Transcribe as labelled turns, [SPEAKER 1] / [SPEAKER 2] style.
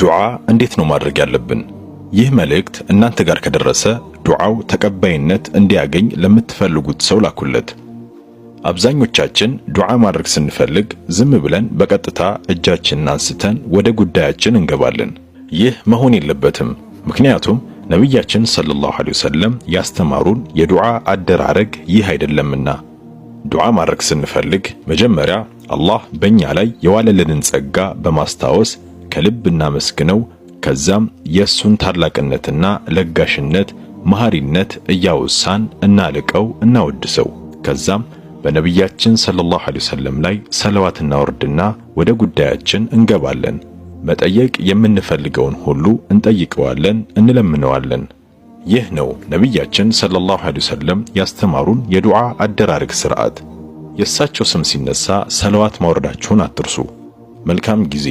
[SPEAKER 1] ዱዓ እንዴት ነው ማድረግ ያለብን? ይህ መልእክት እናንተ ጋር ከደረሰ ዱዓው ተቀባይነት እንዲያገኝ ለምትፈልጉት ሰው ላኩለት። አብዛኞቻችን ዱዓ ማድረግ ስንፈልግ ዝም ብለን በቀጥታ እጃችንን አንስተን ወደ ጉዳያችን እንገባለን። ይህ መሆን የለበትም። ምክንያቱም ነብያችን ሰለላሁ ዐለይሂ ወሰለም ያስተማሩን የዱዓ አደራረግ ይህ አይደለምና። ዱዓ ማድረግ ስንፈልግ መጀመሪያ አላህ በእኛ ላይ የዋለልንን ጸጋ በማስታወስ ከልብ እናመስግነው። ከዛም የሱን ታላቅነትና ለጋሽነት መሐሪነት እያወሳን እናልቀው እናወድሰው። ከዛም በነብያችን ሰለላሁ ዐለይሂ ወሰለም ላይ ሰለዋት እናወርድና ወደ ጉዳያችን እንገባለን። መጠየቅ የምንፈልገውን ሁሉ እንጠይቀዋለን፣ እንለምነዋለን። ይህ ነው ነብያችን ሰለላሁ ዐለይሂ ወሰለም ያስተማሩን የዱዓ አደራረግ ሥርዓት። የእሳቸው ስም ሲነሳ ሰለዋት ማውረዳችሁን አትርሱ። መልካም ጊዜ።